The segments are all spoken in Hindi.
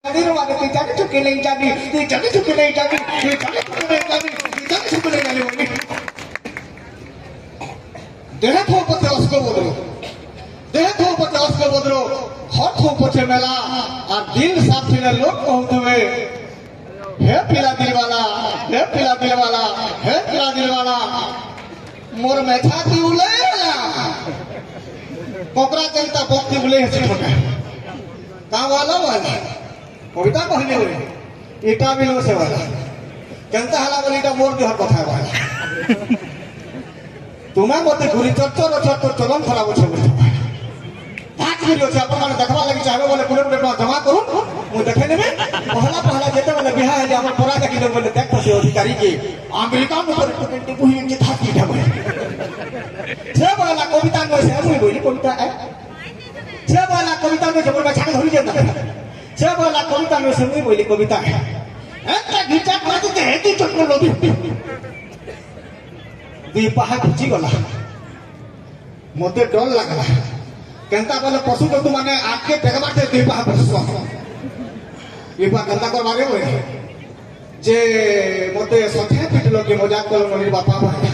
वाले तुई जाने चुके नहीं जानी तुई जाने चुके नहीं जानी तुई जाने चुके नहीं जानी तुई जाने चुके नहीं जानी बोली देह थो पचे उसको बोलो देह थो पचे उसको बोलो हट थो पचे मेला और दिल साफ फिर लोग बहुत हुए हे पिला दिल वाला हे पिला दिल वाला हे पिला दिल वाला मोर मेथा की उलेला कोकरा चलता बोक्ति उले है छोटा कहाँ वाला वाला कविता कहने हुए इटा भी लो से वाला जनता हला बोली इटा मोर दिहर कथा वाला तुम्हें मते घुरी चट्टर चलन खराब छे बोले भाग वीडियो से अपन माने देखबा लागि चाहबे बोले कुले कुले जमा करू मु देखे नेबे पहला जेते बोले बिहा है जे अपन परा देखि लोग बोले देख से अधिकारी के अमेरिका में पर टिकट बुही के थाकी ढबे से वाला कविता में से मुई बोली कविता है से वाला कविता में जबर बचा धरि जेता से वाला कविता में से मुई बोली कविता है एता घिचा कर के हेती चक्कर लोदी दी पहाड़ घिची गला मते डर लागला केंता बोले पशु जंतु माने आके पेगमा दे दी पहाड़ पशु ये बा केंता कर मारे होए जे मते सथे पिटलो के मजाक कर मोर बापा भाई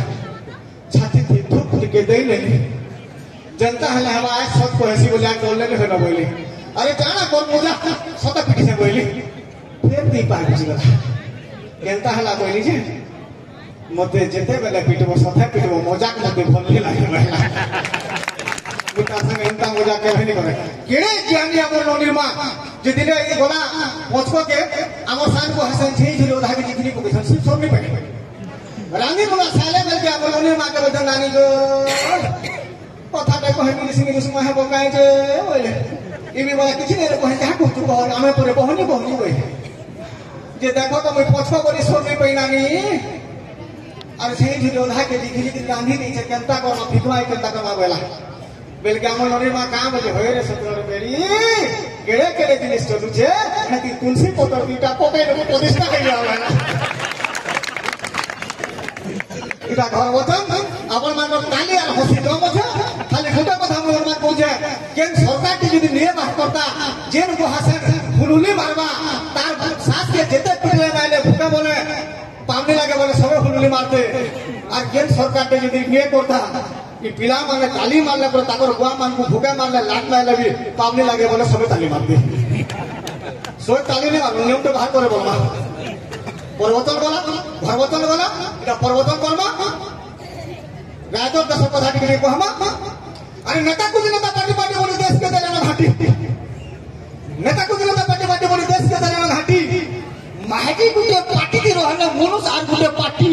छाती थी धूप के देले जनता हले हम आज सत को ऐसी बोला बोलले ने न बोली अरे जाना कोन मुजा सत पिटी से बोली फिर दी पहाड़ घिची गला केंता हला बोली जे मते जेते बेले पिटबो सथे पिटबो मजाक मते भलले लागे महिला मुता संग इंता मजाक के नहीं करे केड़े ज्ञानी हमर ननिरमा जे दिने ए गोला पछको के हमर सान को हसन छै जे ओधा के जितनी को बेसन सिर्फ सब नहीं पड़े रानी बोला साले मिल के हमर ननिरमा के बदन नानी गो कथा पे कहै कि सिंह दुश्मन है बोकाय जे ओले इबी बोला किछि नहीं कहै जा को तू कहल हमें परे बहनी बहनी होय जे देखो तो मैं पछको बोली सब नहीं पैनानी और से झिलो ओधा के दिखली कि गांधी नहीं छै केंता को फिकवाई केंता को बेला बेल के हमर ननिरमा काम जे होय रे सतर बेरी केड़े केड़े जिनिस चलु छे हती तुलसी पतर दीटा पके न प्रतिष्ठा कई आवे इटा घर वचन अपन मान ताली और हसी दम छ खाली खोटा कथा हमर मान पहुंचे केन सरकार के यदि नियम करता जेन को हसन हुलुली मारबा तार सास के जेते पड़ले नाले भूका बोले पावनी लागे बोले सबे हुलुली मारते और केन सरकार के यदि नियम करता कि पिला माने ताली मारले पर ताकर गुआ मान को भूका मारले लात मारले भी पावनी लागे बोले सबे ताली मारते सोय ताली नहीं मार नियम तो बाहर करे बोलमा परिवर्तन गला परिवर्तन गला এটা परिवर्तन करबा राजर दस कथा के कहमा अरे नेता को नेता पार्टी पार्टी बोली देश के देना घाटी नेता को नेता पार्टी पार्टी बोली देश के देना घाटी माहिती गुटे पार्टी की रहने मनुष्य आर गुटे पार्टी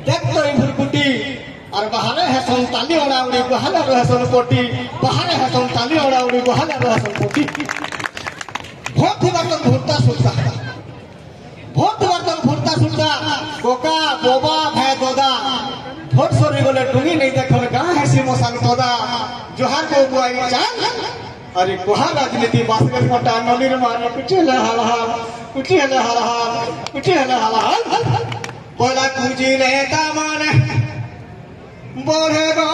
देख तो इन गुटी और बाहर है संताली ओडाउड़ी बाहर है संकोटी बाहर है संताली ओडाउड़ी बाहर है संकोटी बहुत ही बात घूरता सुनता बहुत बर्तन फुरता सुनता कोका बोबा भै दोदा भोट सोरी बोले टुंगी नहीं देखल कहां है सी मसान तोदा जोहार को बुआई चाल अरे कोहा राजनीति बासगल मोटा नलीर मार कुचले हाल कुचले हाल बोला कुजी नेता माने बोले गो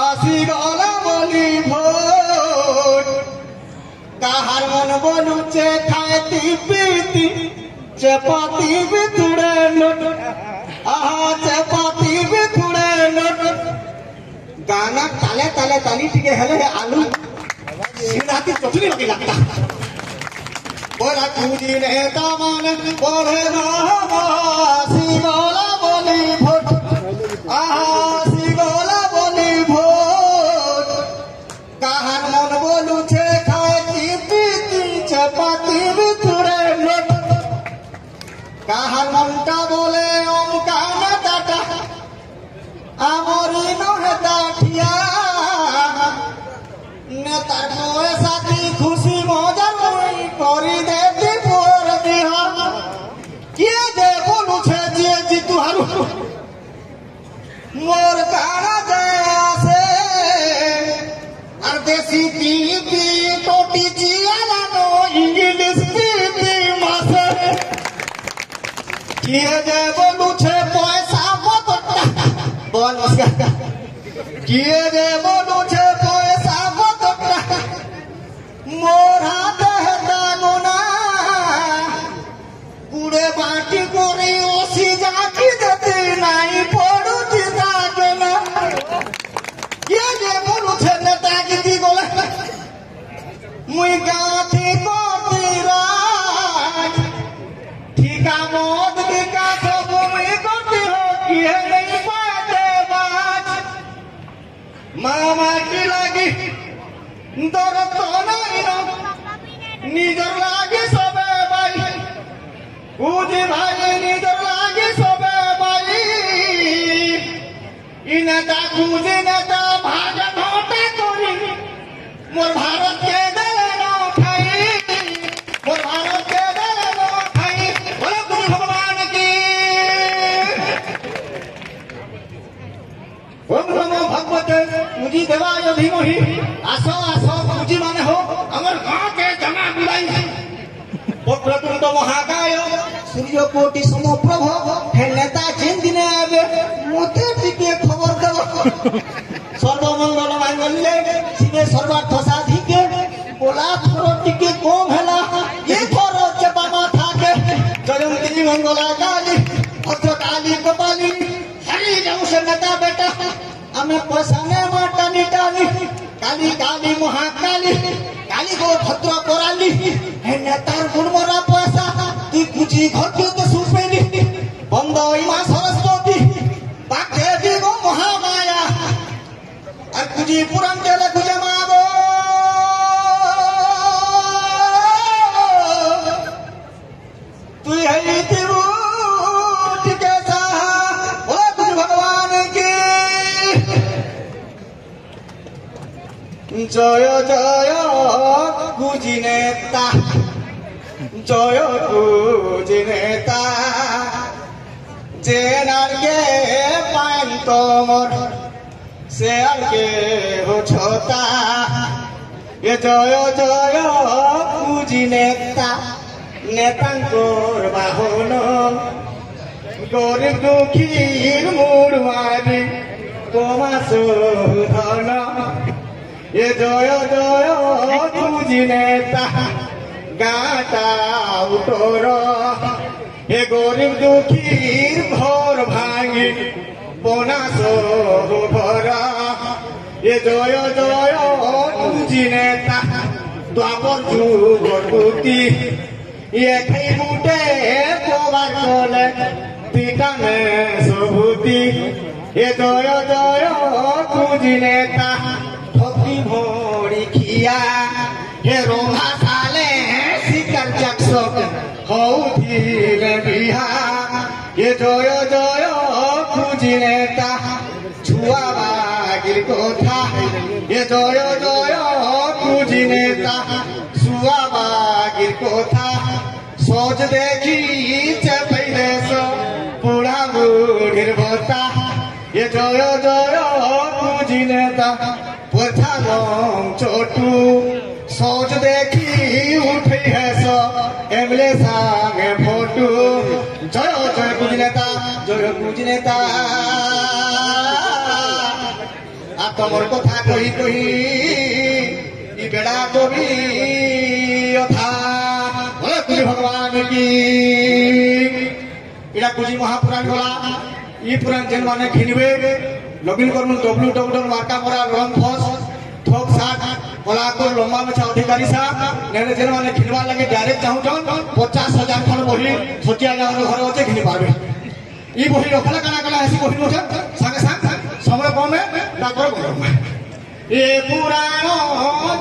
आसी गोला बोली भोट काहर मन बोलू चे खाती पीती चपाती भी थोड़े नोट आहा चपाती भी थोड़े नोट गाना ताले ताले ताली टिके हेले आलू सिनाती चटनी लगी लगता बोला कुजी नेता मान बोले सी गोला बोली भोट आहा सी गोला बोली भोट काहर मन बोलू चे चपाती भी थोड़े नोट काहर मनका बोले ओमका न टाटा आमोरी नोहता ठिया नेतार मोए साथी खुशी मजा लई करी देती पोर दिहा किए दे बोलू छे जे जी तुहारू मोर काना जया से और देसी पी टोटी जिया इंग्लिश पीती मासे किए जे बोलू छे पैसा बतटा बोल उसका किए जे बोलू छे पैसा बतटा मोरा दे जाति को ठीका मौत टीका सब करती हो कि नहीं पाते बाज मामा की लगी दर तो नहीं निजर लागे सबे भाई पूजी भाई निजर लागे सबे भाई इनेता पूजी नेता भाग घोटा करी मोर भारत के दले न खाई मोर भारत के दले न खाई बोले गुरु भगवान की ओम नमो भगवते पूजी देवाय धीमहि आसो आसो पूजी माने हो अमर गांव के जमा बुलाई वक्रतुंड महाकाय सूर्यकोटि समप्रभ हे नेता जेन दिने आबे मते टिके खबर देव सर्वमंगल मांगल्ये शिवे सर्वार्थ साधिके बोला थोरो टिके कम हैला ये थोरो चपा माथा के जयंती मंगला काली भद्र काली कपाली हरि जाऊ से नेता बेटा हमें पसाने माटा निटाली काली काली महाकाली काली को भद्र कोराली हे नेतार गुणमरा पैसा तु कुची घटू तो सुपेली बंदई मां सरस्वती बाके दिगो महामाया আর কুজি পুরাণ তেলে খুঁজে মাগো তুই হই তিরু টিকে সাহা বলে কুজি ভগবান কি জয় জয় কুজি নেতা জয় কুজি নেতা যে নারকে পান তোমর से आगे हो छोटा ये जय जय पूजी नेता नेतांकोर बाहन गरीब दुखीर मुड़वारी তোমা সুধন ये जय जय पूजी नेता गाता उतोर ये गरीब दुखीर घर भांगी बोना भरा ये जय जय पूजी नेता द्वापर जुगती ये खई बुटे कोबार कोले पिटाने सबूती ये जय जय पूजी नेता भक्ति भोरी खिया ये रोहा साले शिकर जक्सक हौथी रे बिहा ये जय जय पूजी नेता छुआ बागिर कोठा ये जय जय पूजी नेता छुआ बागिर कोठा सोच देखी चपई देश बुढ़ा बुढ़ीर भत्ता ये जय जय पूजी नेता पोथा लंग चोटू सोच देखी उठी है सो एमले संगे फोटू जय जय पूजी नेता जय पूजी नेता आ तमर कथा कही कही ई बेड़ा कवि अथा बोले पूजी भगवान की इड़ा पूजी महापुराण गला ई पुराण जेन माने घिनबे लॉगिन करमु www.markamora.fos ठोक साथ बोला को लंबा में अधिकारी साहब नेने जेन माने घिनवा लगे डायरेक्ट चाहू जन 50,000 खन बही छोटिया गाँव घर होते घिनी पारबे ई बही रखला काना काना ऐसी बही नोट संगे संग समय कम है डाक्टर गरम ये पुराण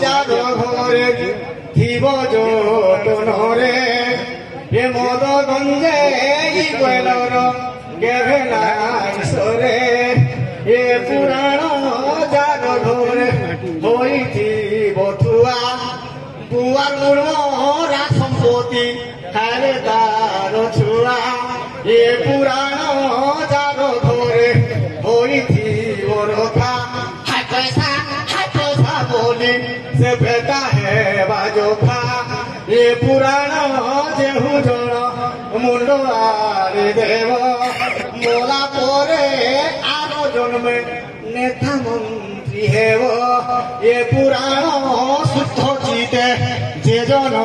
जादो घरे थीब जोटनरे ये मद गंजे ई कोलर गेभेला सरे ये पुराण जादो घरे होईथी बथुआ बुआर मुर्मरा संपत्ति हारे तार छुआ ये पुराण जादो घरे होईथी बरखा हाय पैसा बोली से बेटा है बाजोखा ये पुराण जेहू जन मुंडो आरे देव मोला पोरे आरो जन्मे नेता मंत्री हेव ये पुराण शुद्ध चिते जे जन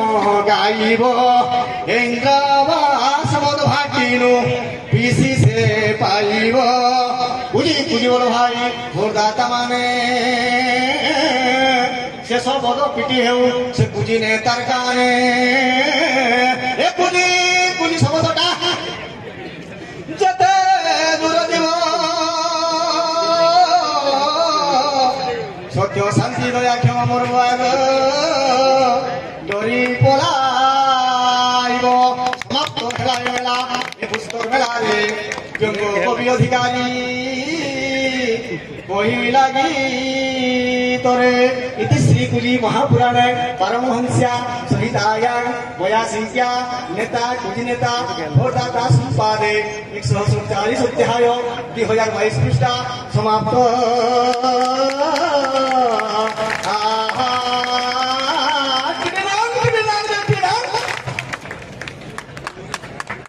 गाइब इंद्रवास मद भाटिनु पीसी से पाइब बुझी बुझी बोलो भाई भोरदाता माने शेष बद पिटी हेउ से बुझी ने तार गाने ए बुझी बुझी शब्दटा जते दूर जीव सत्य शांति दया क्षमा मोर बाग डोरी पलाइब समाप्त हेला मेला ए पुस्तक मेला रे व्यंग कवि अधिकारी बही लगी तोरे इति श्रीकुली महापुराणे परमहंस्या संहिताया वयासिंक्या नेता कुजी नेता भोरदाता संपादे 147 अध्याय 2022 पृष्ठ समाप्त।